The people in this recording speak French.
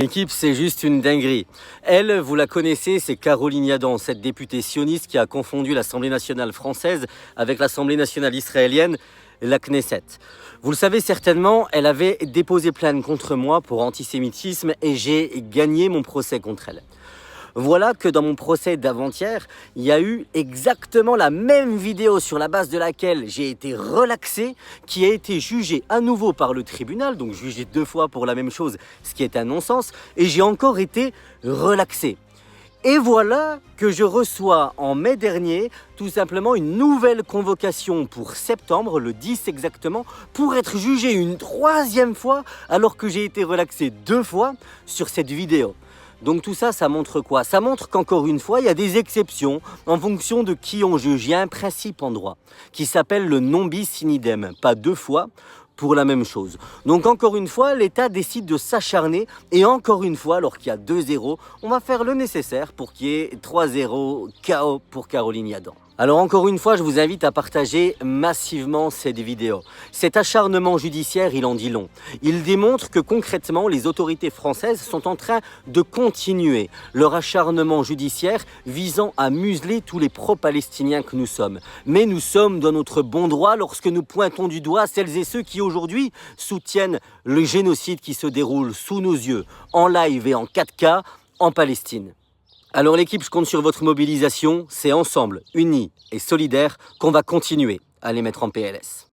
L'équipe, c'est juste une dinguerie. Elle, vous la connaissez, c'est Caroline Yadan, cette députée sioniste qui a confondu l'Assemblée nationale française avec l'Assemblée nationale israélienne, la Knesset. Vous le savez certainement, elle avait déposé plainte contre moi pour antisémitisme et j'ai gagné mon procès contre elle. Voilà que dans mon procès d'avant-hier, il y a eu exactement la même vidéo sur la base de laquelle j'ai été relaxé, qui a été jugée à nouveau par le tribunal, donc jugée 2 fois pour la même chose, ce qui est un non-sens, et j'ai encore été relaxé. Et voilà que je reçois en mai dernier tout simplement une nouvelle convocation pour septembre, le 10 exactement, pour être jugé une 3e fois alors que j'ai été relaxé 2 fois sur cette vidéo. Donc tout ça, ça montre quoi? Ça montre qu'encore une fois, il y a des exceptions en fonction de qui on juge. Il y a un principe en droit qui s'appelle le non bis in idem, pas 2 fois pour la même chose. Donc encore une fois, l'État décide de s'acharner et encore une fois, alors qu'il y a 2-0, on va faire le nécessaire pour qu'il y ait 3-0 KO pour Caroline Yadan. Alors encore une fois, je vous invite à partager massivement cette vidéo. Cet acharnement judiciaire, il en dit long. Il démontre que concrètement, les autorités françaises sont en train de continuer leur acharnement judiciaire visant à museler tous les pro-palestiniens que nous sommes. Mais nous sommes dans notre bon droit lorsque nous pointons du doigt celles et ceux qui aujourd'hui soutiennent le génocide qui se déroule sous nos yeux, en live et en 4K, en Palestine. Alors l'équipe, je compte sur votre mobilisation. C'est ensemble, unis et solidaires qu'on va continuer à les mettre en PLS.